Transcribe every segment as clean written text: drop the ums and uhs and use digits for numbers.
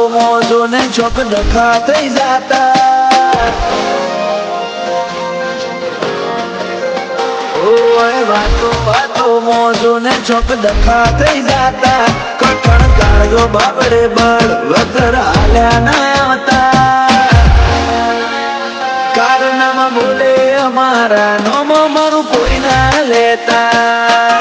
મોજો ને ચોક ડખા થઈ જાતા વાતો મોજો ને ચોક ડખા થઈ જાતા કઠણ કાળજો બાબડે બળ વગર હાલ્યા ના આવતા કારનામાં બોલે અમારા નોમો મારું કોઈ ના લેતા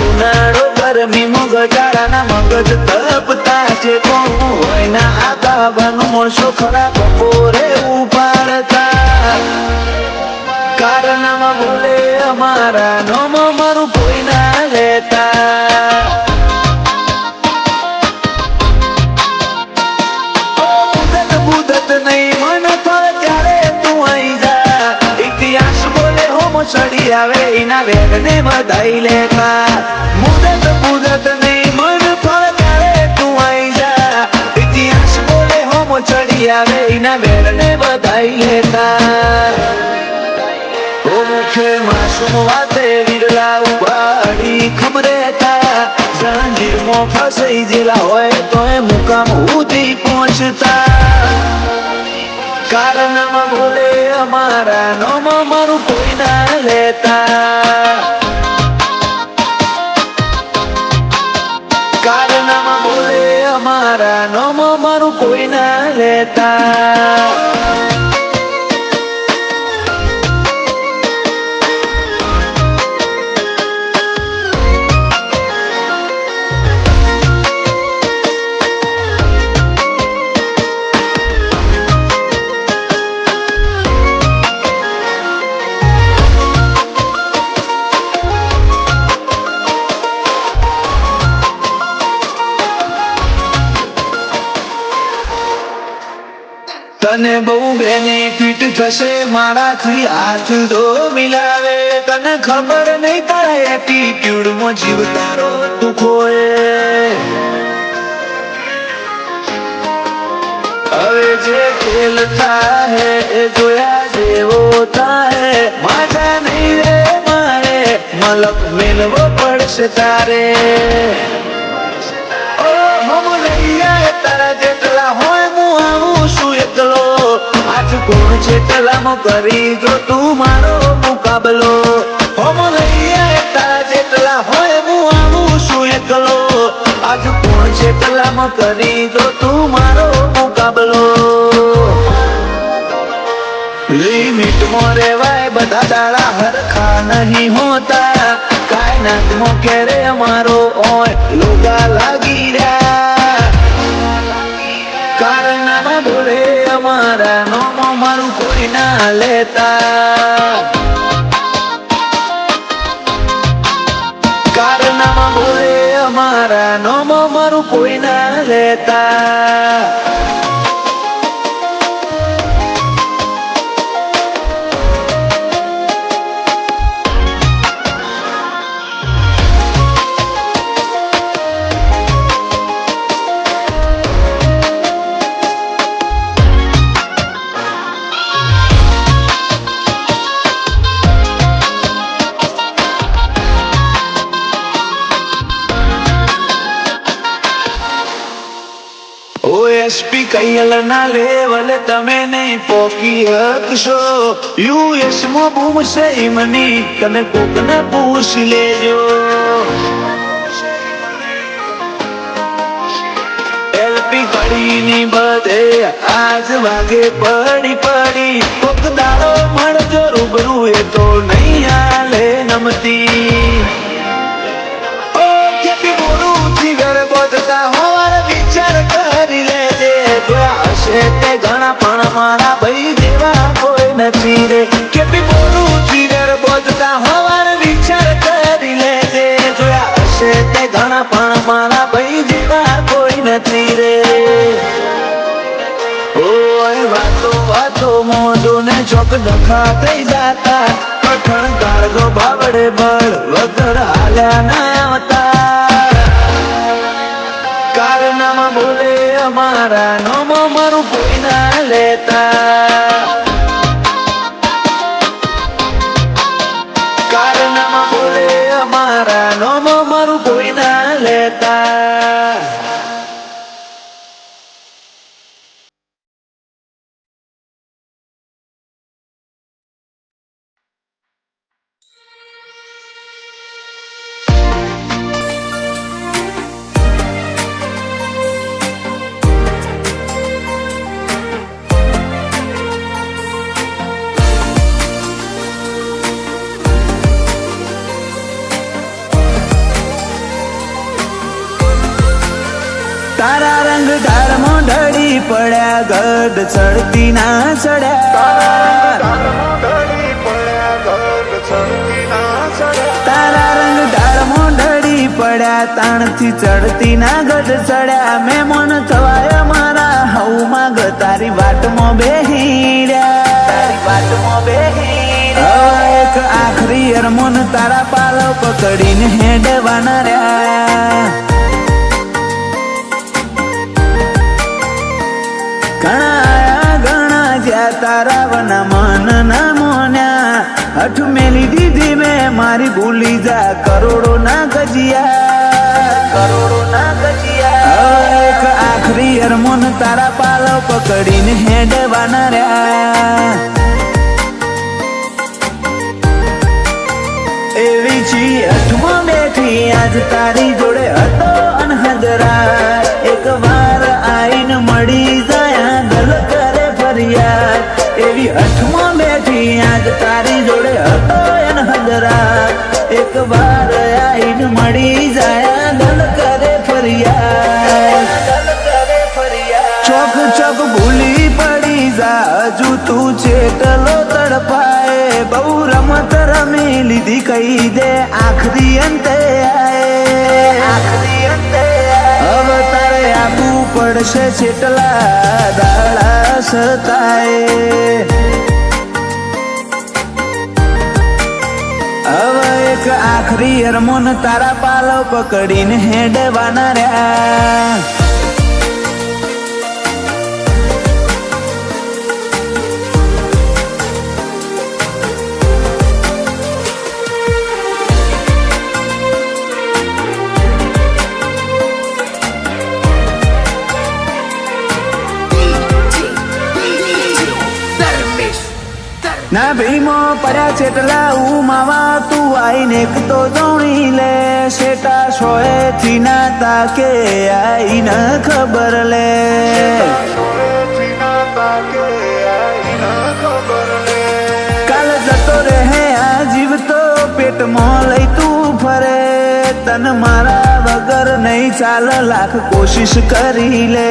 ઉનાળો ગરમી મગજાળાના મગજ તપતા છે કોણ હોય ના આતા બનું મળશો ખરા બપોરે ઉપાડતા કારનામાં બોલે અમારા નોમો મારું કોઈ ના લેતા બુદત નહીં મન થળ ત્યારે તું આઈ જા ઇતિહાસ બોલે હોમ ચડી આવે એના વેગને બધાઈ લેતા બુદત નહીં મન થળ ત્યારે તું આઈ જા ઇતિહાસ બોલે હોમ ચડી આવે એના વેગને બધાઈ લેતા મુખે માસૂમ વાતે વિરલા ઉપાડી ખમરેતા જંજીરમાં ફસાઈ જેલા હોય તો એ મુકામ સુધી પહોંચતા કારનામાં બોલે અમારા નોમો મારું કોઈ ના લેતા કારનામાં બોલે અમારા નોમો મારું કોઈ ના લેતા તને બહુ બેનિફિટ થશે મારાથી હાથ દો મિલાવે તને ખબર નહીં તારા એટીટ્યુડમાં જીવ તારો તું ખોએ હવે જે ખેલ થાય એ જોયા જેવો થાય માજા નહીં રે મારે મલક મેલવો પડશે તારે તારા જેટલા હોય હું આવું છું એકલો આજ કોણ છે તલામો કરી જો તું મારો મુકાબલો હોમ લઈએ તારા જેટલા હોય હું આવું છું એકલો આજ કોણ છે તલામો કરી જો તું મારો મુકાબલો લિમિટમાં રેવાય બધા દાડા હરખા નહીં હોતા કાયનાતમાં ક્યારે અમારો ઓય લોગા લાગી રહ્યા કારનામાં બોલે અમારા નોમો મારું કોઈ ના લેતા કારનામાં બોલે અમારા નોમો મારું કોઈ ના લેતા ઓએસપી કૈયલ ના લેવલ તમે નહીં પોકી હકશો યુએસ માં બૂમ છે મની તને કોક ને પૂછ લેજો એલપી કડી ની બધે આજ વાગે પડી પડી કોક દાડો મળજો રૂબરૂ એ તો નહીં હાલે નમતી ઓ કેપી બોલું જીગર બોધતા હોવાર વિચાર કરી લેજે જોયા હશે તે ઘણા પણ મારા ભાઈ જેવા કોઈ નથી રે કેપી બોલું જીગર બોધતા હોવાર વિચાર કરી લેજે જોયા હશે તે ઘણા પણ મારા ભાઈ જેવા કોઈ નથી રે ઓય વાતો મોજો ને ચોક ડખા થઈ જાતા કઠણ કાળજો બાબડે બળ વગર હાલ્યા ના આવતા કારનામાં બોલે અમારા નોમો મારું કોઈ ના લેતા કારનામાં બોલે અમારા નોમો મારું કોઈ ના લેતા. તારા રંગ ઢાળમાં ઢળી પડ્યા ગઢ ચડતી ના ચડ્યા. તારા રંગ ઢાળમાં ઢળી પડ્યા તાણથી ચડતી ના ગઢ ચડ્યા. મેં મન થવાય મારા હવમાં ગ તારી વાટમાં બેહી રહ્યા. તારી વાટમાં બેહી રહ્યા. એક આખરી અરમોન તારા પાલો પકડીને હેડવાના રહ્યા. ઘણા આયા ઘણા જ્યાં તારા વના મન ના મોન્યા. હઠ મેલી દીધી મેં મારી ભૂલી જા કરોડો ના ગજિયા. કરોડો ના ગજિયા. એક આખરી અરમોન તારા પાલો પકડીને હેડવાના રહ્યા. એવી છી હઠમાં બેઠી આજ તારી જોડે હતો અનહદરા. એક વાર આઈને મળી જાય દલ કરે ફરિયાદ. એવી હઠમાં બેઠી આજ તારી જોડે હતો અનહદરા. એક વાર આઈને મળી જાય દલ કરે ફરિયાદ. ચોક ચોક ભૂલી પડી જા હજુ તું ચેટલો તડપાય. બહુ રમત રમી લીધી કહી દે આખરી અંતે આય. આખરી અંતે હવે તારે આપવું પડશે ચેટલા દાડા સતાય. હવે એક આખરી અરમોન તારા પાલો પકડીને હેડવાના રહ્યા. ના ભીમો પડ્યા ચેટલા ઉમાવા તું આઈને એક તો જોણી લે. શેટા શોએ થી ના તાકે આઈને ખબર લે. કાલ જતો રહે આ જીવ તો પેટમાં લઈ તું ફરે. તન મારા વગર નહીં ચાલ લાખ કોશિશ કરી લે.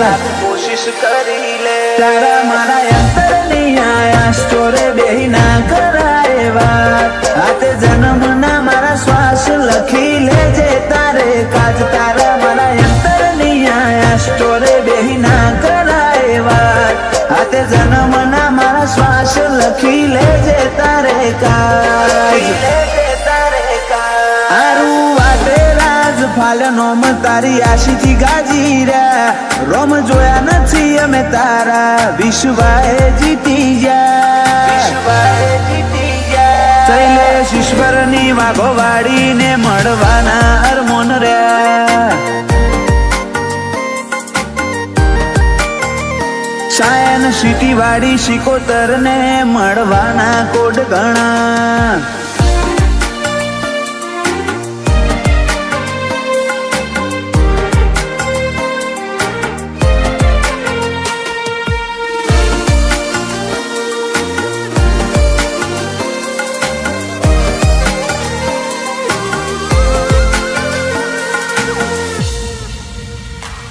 લાખ કોશિશ કરી લે. તારા મારા અંતર નહીં આયા સ્ટોરે બેહી ના કરાય વાત. હાથે જન્મ ના મારા શ્વાસ લખી લેજે તારે કાજ. તારા મારા અંતર નહીં આયા સ્ટોરે બેહી ના કરાય વાત. હાથે જન્મ ના મારા શ્વાસ લખી લેજે તારે કાજ. આરું વાટે રાજ ફાલ્યો નોમ તારી આશીથી ગાજી રહ્યા. રોમ જોયા નથી અમે તારા વિશ્વાએ જીતી ગયા. વિશ્વાએ જીતી ગયા. શૈલેષ ઈશ્વરની વાઘો વાળીને મળવાના અરમોન રહ્યા. સાયન સીટી વાળી શિકોતર ને મળવાના કોડ ગણા.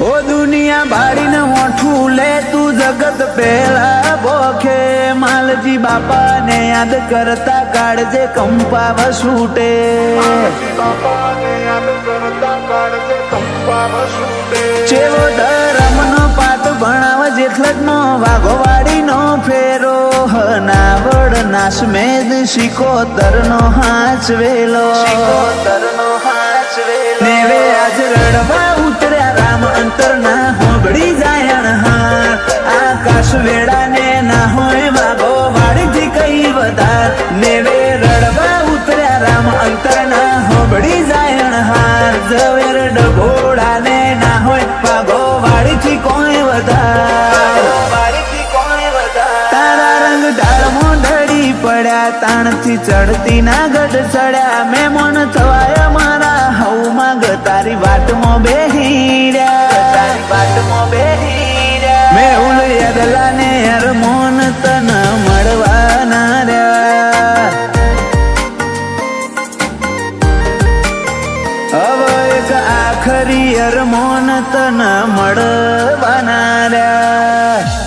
ઓ દુનિયા ભાડીને મોઠું લે તું જગત પહેલા બોખે. માલજી બાપા ને યાદ કરતા કાળજે કંપા વસૂટે. ચેવો ધર્મનો પાઠ ભણાવ જેઠલજનો વાઘો વાડીનો ફેરો. હનાવડ નાસમેદ શિકોતરનો હાચવેલો. શિકોતરનો હાચવેલો. નેવે આજ રડવા ઉતર્યા રામ અંતરના હોબળી જાય અણહાર. આકાશ વેળા ને ના હોય વાઘો વાડીથી કઈ વધાર. નેવે રડવા ઉતર્યા રામ અંતરના હોબળી જાય અણહાર. જવે ઘોડા ને ના હોય પાઘો વાડીથી કોઈ વધારે તારા રંગ ઢાળ મોઢડી પડ્યા તાણથી ચડતી ના ગઢ ચડ્યા મેં મન થવાય મારા હવમાં ગ તારી વાટમાં બેહીર્યા મેં ઉલયદલા ને હરમોન તન મળવાના રહ્યા હવે એક આખરી હરમોન તન મળવાના રહ્યા